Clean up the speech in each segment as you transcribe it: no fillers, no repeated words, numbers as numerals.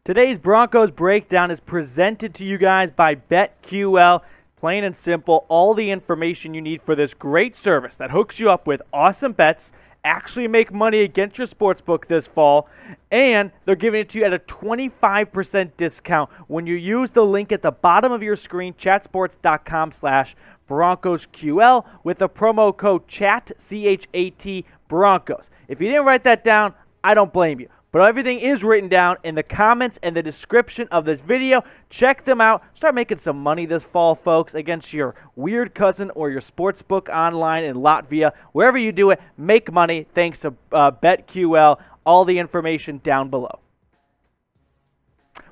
Today's Broncos Breakdown is presented to you guys by BetQl. Plain and simple, all the information you need for this great service that hooks you up with awesome bets, actually make money against your sportsbook this fall, and they're giving it to you at a 25% discount when you use the link at the bottom of your screen, chatsports.com/BroncosQL, with the promo code CHAT, C-H-A-T, Broncos. If you didn't write that down, I don't blame you. But everything is written down in the comments and the description of this video. Check them out. Start making some money this fall, folks, against your weird cousin or your sportsbook online in Latvia. Wherever you do it, make money thanks to BetQL. All the information down below.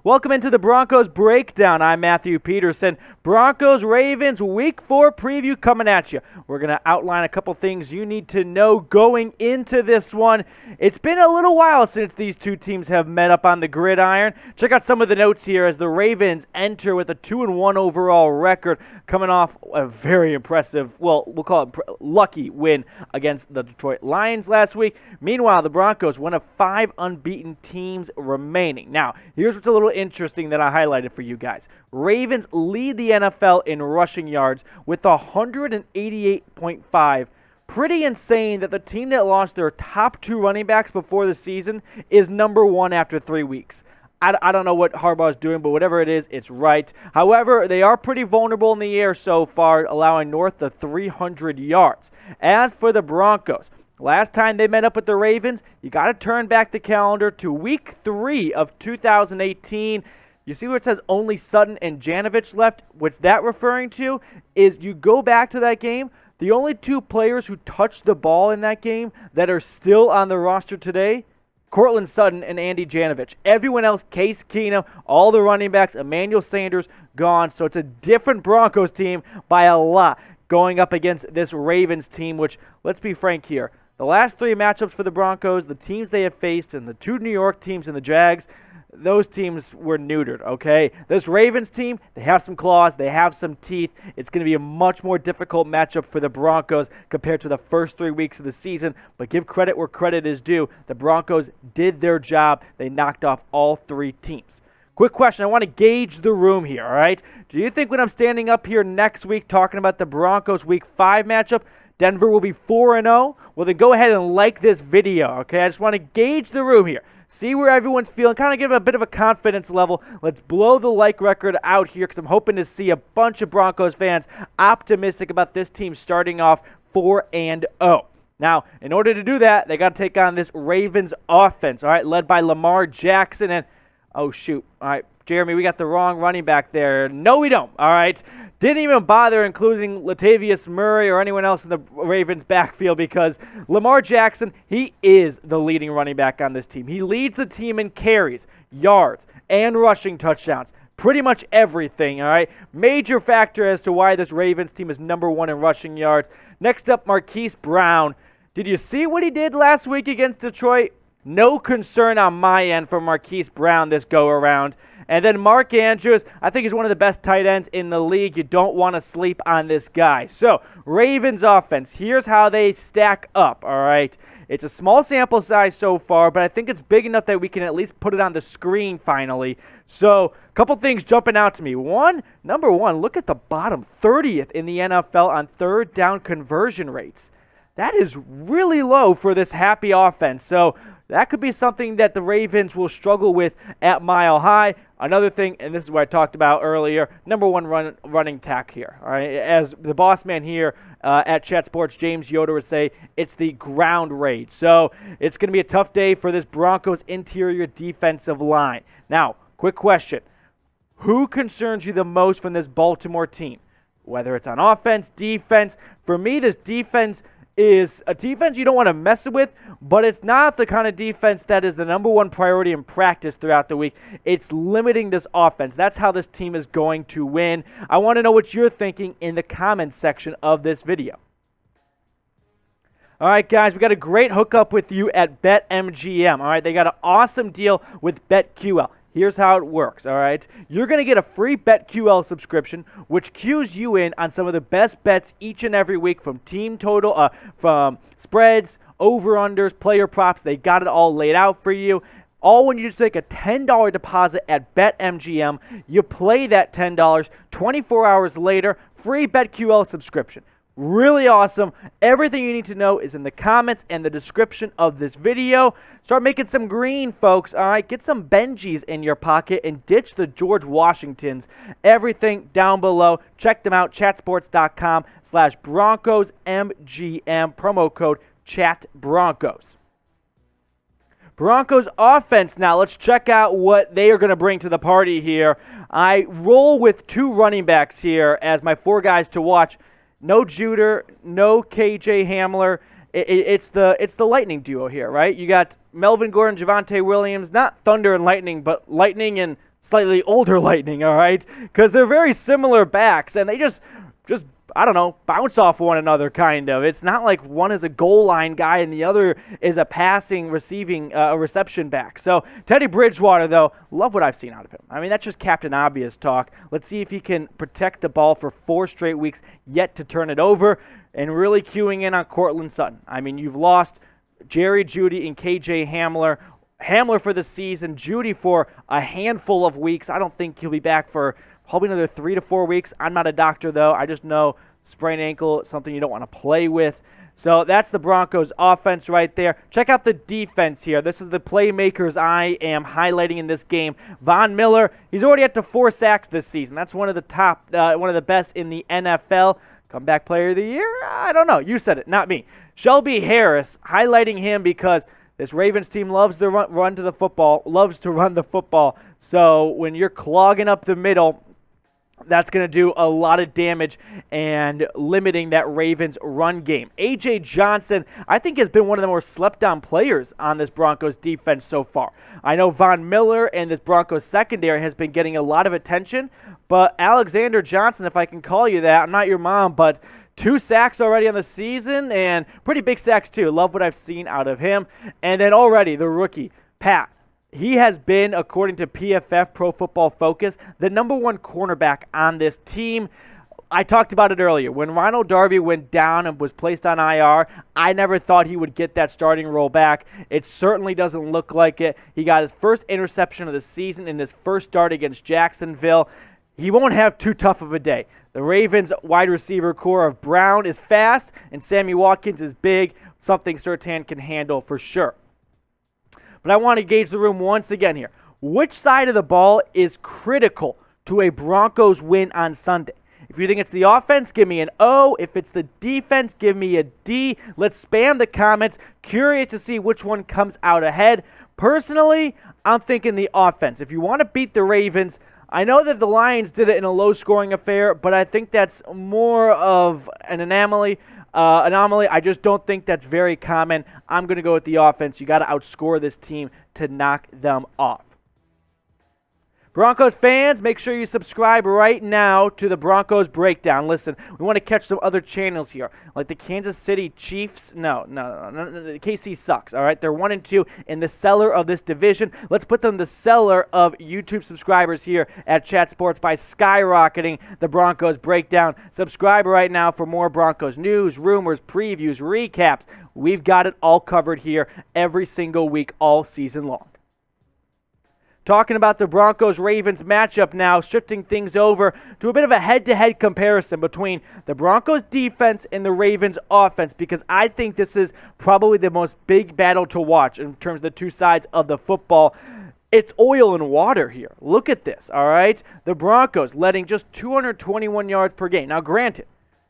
Welcome into the Broncos Breakdown. I'm Matthew Peterson. Broncos-Ravens Week 4 preview coming at you. We're going to outline a couple things you need to know going into this one. It's been a little while since these two teams have met up on the gridiron. Check out some of the notes here as the Ravens enter with a 2-1 overall record, coming off a very impressive, well, we'll call it lucky win against the Detroit Lions last week. Meanwhile, the Broncos, one of 5 unbeaten teams remaining. Now, here's what's a little interesting that I highlighted for you guys. Ravens lead the NFL in rushing yards with 188.5. Pretty insane that the team that lost their top 2 running backs before the season is number 1 after 3 weeks. I don't know what Harbaugh's doing, but whatever it is, it's right. However, they are pretty vulnerable in the air so far, allowing north of 300 yards. As for the Broncos, last time they met up with the Ravens, you got to turn back the calendar to Week 3 of 2018. You see where it says only Sutton and Janovich left? What's that referring to is you go back to that game, the only 2 players who touched the ball in that game that are still on the roster today, Cortland Sutton and Andy Janovich. Everyone else, Case Keenum, all the running backs, Emmanuel Sanders, gone. So it's a different Broncos team by a lot going up against this Ravens team, which, let's be frank here, the last 3 matchups for the Broncos, the teams they have faced, and the 2 New York teams and the Jags, those teams were neutered, okay? This Ravens team, they have some claws, they have some teeth. It's going to be a much more difficult matchup for the Broncos compared to the first 3 weeks of the season, but give credit where credit is due. The Broncos did their job. They knocked off all 3 teams. Quick question, I want to gauge the room here, all right? Do you think when I'm standing up here next week talking about the Broncos Week 5 matchup, Denver will be 4-0? Well, then go ahead and like this video, okay? I just want to gauge the room here. See where everyone's feeling, kind of give a bit of a confidence level. Let's blow the like record out here because I'm hoping to see a bunch of Broncos fans optimistic about this team starting off 4-0. Now, in order to do that, they got to take on this Ravens offense, all right, led by Lamar Jackson and, oh, shoot, all right, Jeremy, we got the wrong running back there. No, we don't, all right. Didn't even bother including Latavius Murray or anyone else in the Ravens backfield because Lamar Jackson, he is the leading running back on this team. He leads the team in carries, yards, and rushing touchdowns. Pretty much everything, all right? Major factor as to why this Ravens team is number 1 in rushing yards. Next up, Marquise Brown. Did you see what he did last week against Detroit? No concern on my end for Marquise Brown this go-around. And then Mark Andrews, I think he's one of the best tight ends in the league. You don't want to sleep on this guy. So, Ravens offense, here's how they stack up, all right? It's a small sample size so far, but I think it's big enough that we can at least put it on the screen finally. So, a couple things jumping out to me. Number one, look at the bottom, 30th in the NFL on third down conversion rates. That is really low for this happy offense. So, that could be something that the Ravens will struggle with at Mile High. Another thing, and this is what I talked about earlier, number 1 running tack here. All right, as the boss man here at Chat Sports, James Yoder, would say, it's the ground raid. So it's going to be a tough day for this Broncos interior defensive line. Now, quick question. Who concerns you the most from this Baltimore team? Whether it's on offense, defense. For me, this defense is a defense you don't want to mess with, but it's not the kind of defense that is the number 1 priority in practice throughout the week. It's limiting this offense. That's how this team is going to win. I want to know what you're thinking in the comments section of this video. All right, guys, we got a great hookup with you at BetMGM. All right, they got an awesome deal with BetQL. Here's how it works, all right? You're going to get a free BetQl subscription, which cues you in on some of the best bets each and every week from team total, from spreads, over-unders, player props. They got it all laid out for you. All when you just make a $10 deposit at BetMGM, you play that $10, 24 hours later, free BetQL subscription. Really awesome. Everything you need to know is in the comments and the description of this video. Start making some green, folks. All right, get some Benjis in your pocket and ditch the George Washingtons. Everything down below. Check them out, chatsports.com/BroncosMGM, promo code ChatBroncos. Broncos offense now. Let's check out what they are going to bring to the party here. I roll with 2 running backs here as my 4 guys to watch. No Juder, no KJ Hamler. It's the lightning duo here, right? You got Melvin Gordon, Javonte Williams, not thunder and lightning, but lightning and slightly older lightning, all right? Because they're very similar backs, and they just I don't know, bounce off one another, kind of. It's not like one is a goal line guy and the other is a reception back. So Teddy Bridgewater, though, love what I've seen out of him. I mean, that's just Captain Obvious talk. Let's see if he can protect the ball for 4 straight weeks, yet to turn it over, and really queuing in on Courtland Sutton. I mean, you've lost Jerry Jeudy and KJ Hamler. Hamler for the season, Jeudy for a handful of weeks. I don't think he'll be back for probably another 3 to 4 weeks. I'm not a doctor, though. I just know sprained ankle is something you don't want to play with. So that's the Broncos offense right there. Check out the defense here. This is the playmakers I am highlighting in this game. Von Miller, he's already up to 4 sacks this season. That's one of the top, one of the best in the NFL. Comeback player of the year? I don't know. You said it, not me. Shelby Harris, highlighting him because this Ravens team loves to run the football. So when you're clogging up the middle, that's going to do a lot of damage and limiting that Ravens run game. A.J. Johnson, I think, has been one of the more slept-on players on this Broncos defense so far. I know Von Miller and this Broncos secondary has been getting a lot of attention, but Alexander Johnson, if I can call you that, I'm not your mom, but 2 sacks already on the season and pretty big sacks too. Love what I've seen out of him. And then already the rookie, Pat. He has been, according to PFF, Pro Football Focus, the number 1 cornerback on this team. I talked about it earlier. When Ronald Darby went down and was placed on IR, I never thought he would get that starting role back. It certainly doesn't look like it. He got his first interception of the season in his first start against Jacksonville. He won't have too tough of a day. The Ravens wide receiver core of Brown is fast, and Sammy Watkins is big, something Surtain can handle for sure. But I want to gauge the room once again here. Which side of the ball is critical to a Broncos win on Sunday? If you think it's the offense, give me an O. If it's the defense, give me a D. Let's spam the comments. Curious to see which one comes out ahead. Personally, I'm thinking the offense. If you want to beat the Ravens, I know that the Lions did it in a low-scoring affair, but I think that's more of an anomaly. I just don't think that's very common. I'm going to go with the offense. You got to outscore this team to knock them off. Broncos fans, make sure you subscribe right now to the Broncos Breakdown. Listen, we want to catch some other channels here, like the Kansas City Chiefs. No, KC sucks, all right? They're 1-2 in the cellar of this division. Let's put them in the cellar of YouTube subscribers here at Chat Sports by skyrocketing the Broncos Breakdown. Subscribe right now for more Broncos news, rumors, previews, recaps. We've got it all covered here every single week, all season long. Talking about the Broncos-Ravens matchup now, shifting things over to a bit of a head-to-head comparison between the Broncos defense and the Ravens offense, because I think this is probably the most big battle to watch in terms of the 2 sides of the football. It's oil and water here. Look at this, all right? The Broncos letting just 221 yards per game. Now, granted,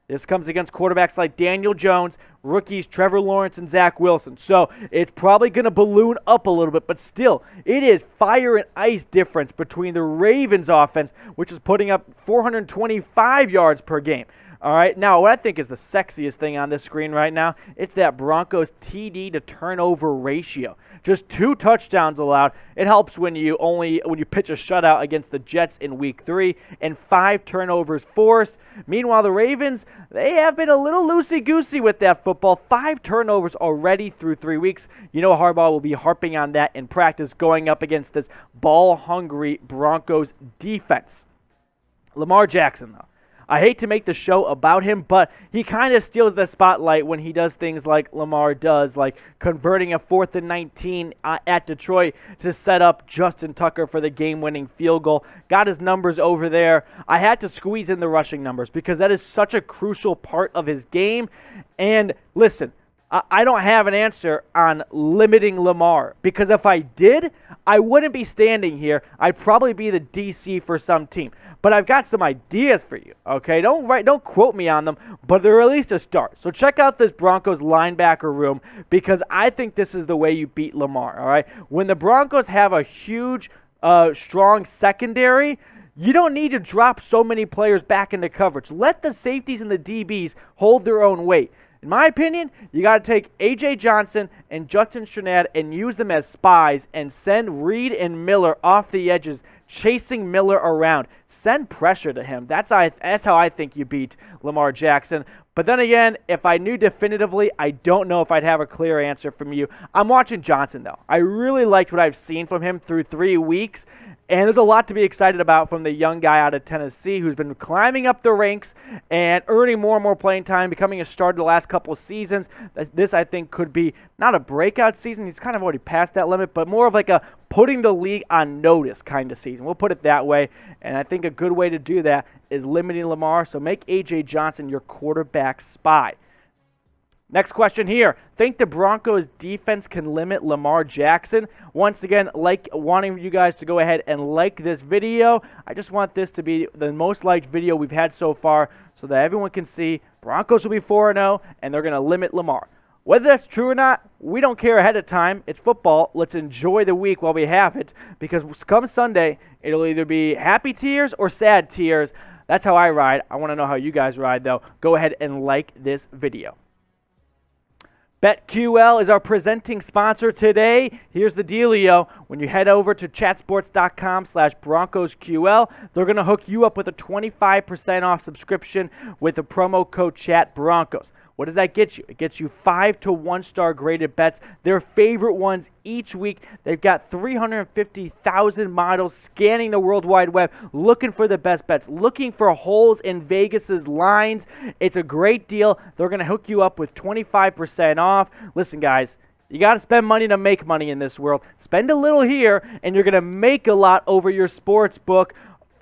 this comes against quarterbacks like Daniel Jones, rookies Trevor Lawrence and Zach Wilson. So it's probably going to balloon up a little bit, but still, it is fire and ice difference between the Ravens offense, which is putting up 425 yards per game, All right, now what I think is the sexiest thing on this screen right now, it's that Broncos TD to turnover ratio. Just 2 touchdowns allowed. It helps when you pitch a shutout against the Jets in Week 3, and 5 turnovers forced. Meanwhile, the Ravens, they have been a little loosey-goosey with that football. 5 turnovers already through 3 weeks. You know Harbaugh will be harping on that in practice going up against this ball-hungry Broncos defense. Lamar Jackson, though. I hate to make the show about him, but he kind of steals the spotlight when he does things like Lamar does, like converting a 4th and 19 at Detroit to set up Justin Tucker for the game-winning field goal. Got his numbers over there. I had to squeeze in the rushing numbers because that is such a crucial part of his game. And listen, I don't have an answer on limiting Lamar, because if I did, I wouldn't be standing here. I'd probably be the DC for some team. But I've got some ideas for you, okay? Don't quote me on them, but they're at least a start. So check out this Broncos linebacker room, because I think this is the way you beat Lamar, all right? When the Broncos have a huge, strong secondary, you don't need to drop so many players back into coverage. Let the safeties and the DBs hold their own weight. In my opinion, you got to take A.J. Johnson and Justin Strnad and use them as spies and send Reed and Miller off the edges, chasing Miller around. Send pressure to him. That's how I think you beat Lamar Jackson. But then again, if I knew definitively, I don't know if I'd have a clear answer from you. I'm watching Johnson, though. I really liked what I've seen from him through 3 weeks. And there's a lot to be excited about from the young guy out of Tennessee who's been climbing up the ranks and earning more and more playing time, becoming a starter the last couple of seasons. This, I think, could be not a breakout season. He's kind of already passed that limit, but more of like a putting the league on notice kind of season. We'll put it that way. And I think a good way to do that is limiting Lamar. So make A.J. Johnson your quarterback spy. Next question here. Think the Broncos defense can limit Lamar Jackson? Once again, wanting you guys to go ahead and like this video. I just want this to be the most liked video we've had so far so that everyone can see Broncos will be 4-0 and they're going to limit Lamar. Whether that's true or not, we don't care ahead of time. It's football. Let's enjoy the week while we have it, because come Sunday, it'll either be happy tears or sad tears. That's how I ride. I want to know how you guys ride, though. Go ahead and like this video. BetQl is our presenting sponsor today. Here's the dealio. When you head over to chatsports.com/BroncosQL, they're going to hook you up with a 25% off subscription with the promo code ChatBroncos. What does that get you? It gets you 5 to 1-star graded bets, their favorite ones each week. They've got 350,000 models scanning the World Wide Web, looking for the best bets, looking for holes in Vegas's lines. It's a great deal. They're going to hook you up with 25% off. Listen, guys, you got to spend money to make money in this world. Spend a little here, and you're going to make a lot over your sports book.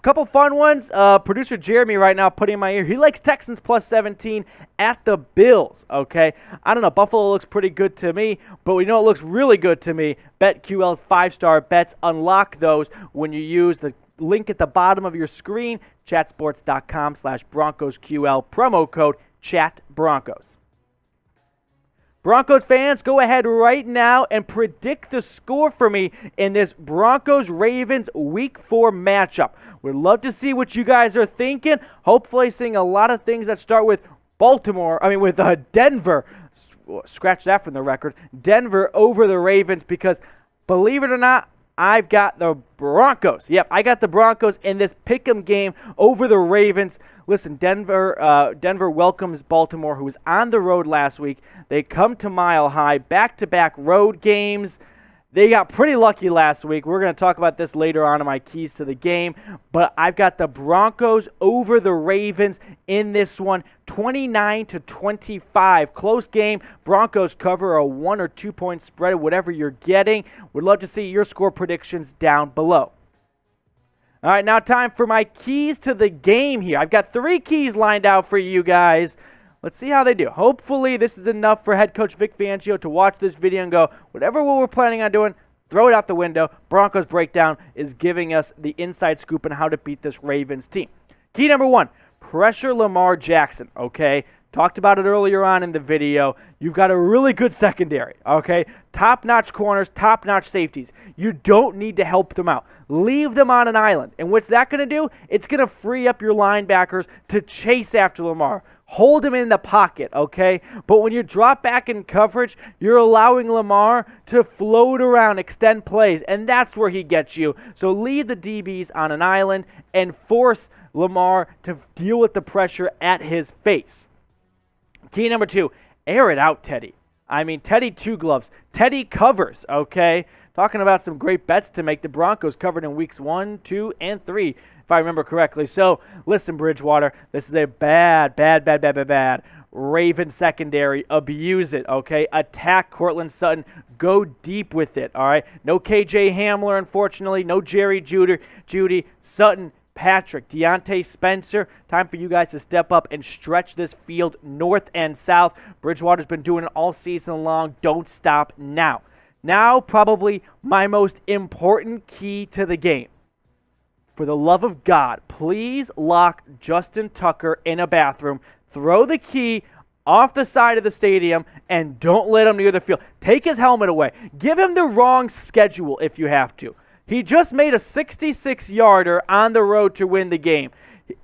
Couple fun ones. Producer Jeremy right now putting in my ear. He likes Texans plus 17 at the Bills, okay? I don't know. Buffalo looks pretty good to me, but we know it looks really good to me. BetQL's 5-star bets. Unlock those when you use the link at the bottom of your screen, chatsports.com/BroncosQL, promo code ChatBroncos. Broncos fans, go ahead right now and predict the score for me in this Broncos-Ravens Week 4 matchup. We'd love to see what you guys are thinking. Hopefully seeing a lot of things that start with Denver. Scratch that from the record. Denver over the Ravens, because believe it or not, I've got the Broncos. Yep, I got the Broncos in this pick'em game over the Ravens. Listen, Denver welcomes Baltimore, who was on the road last week. They come to Mile High, back-to-back road games. They got pretty lucky last week. We're going to talk about this later on in my keys to the game. But I've got the Broncos over the Ravens in this one, 29-25. Close game. Broncos cover a 1 or 2 point spread, whatever you're getting. Would love to see your score predictions down below. All right, now time for my keys to the game here. I've got 3 keys lined out for you guys. Let's see how they do. Hopefully this is enough for head coach Vic Fangio to watch this video and go, whatever we're planning on doing, throw it out the window. Broncos Breakdown is giving us the inside scoop on how to beat this Ravens team. Key number 1, pressure Lamar Jackson, okay? Talked about it earlier on in the video. You've got a really good secondary, okay? Top-notch corners, top-notch safeties. You don't need to help them out. Leave them on an island. And what's that going to do? It's going to free up your linebackers to chase after Lamar. Hold him in the pocket, okay? But when you drop back in coverage, you're allowing Lamar to float around, extend plays, and that's where he gets you. So leave the DBs on an island and force Lamar to deal with the pressure at his face. Key number 2, air it out, Teddy. I mean, Teddy two gloves. Teddy covers, okay? Talking about some great bets to make. The Broncos covered in weeks 1, 2, and 3, if I remember correctly. So, listen, Bridgewater, this is a bad Raven secondary. Abuse it, okay? Attack Cortland Sutton. Go deep with it, all right? No KJ Hamler, unfortunately. No Jerry Jeudy. Sutton, Patrick, Deontay Spencer. Time for you guys to step up and stretch this field north and south. Bridgewater's been doing it all season long. Don't stop now. Now, probably my most important key to the game. For the love of God, please lock Justin Tucker in a bathroom. Throw the key off the side of the stadium and don't let him near the field. Take his helmet away. Give him the wrong schedule if you have to. He just made a 66-yarder on the road to win the game.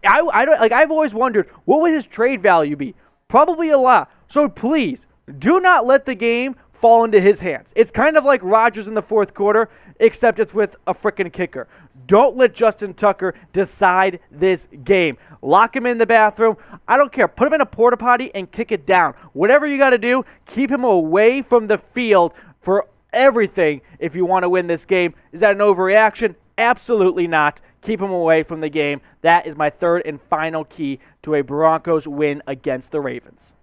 I've always wondered, what would his trade value be? Probably a lot. So please, do not let the game fall into his hands. It's kind of like Rodgers in the fourth quarter, except it's with a freaking kicker. Don't let Justin Tucker decide this game. Lock him in the bathroom. I don't care. Put him in a porta potty and kick it down. Whatever you got to do, keep him away from the field for everything if you want to win this game. Is that an overreaction? Absolutely not. Keep him away from the game. That is my third and final key to a Broncos win against the Ravens.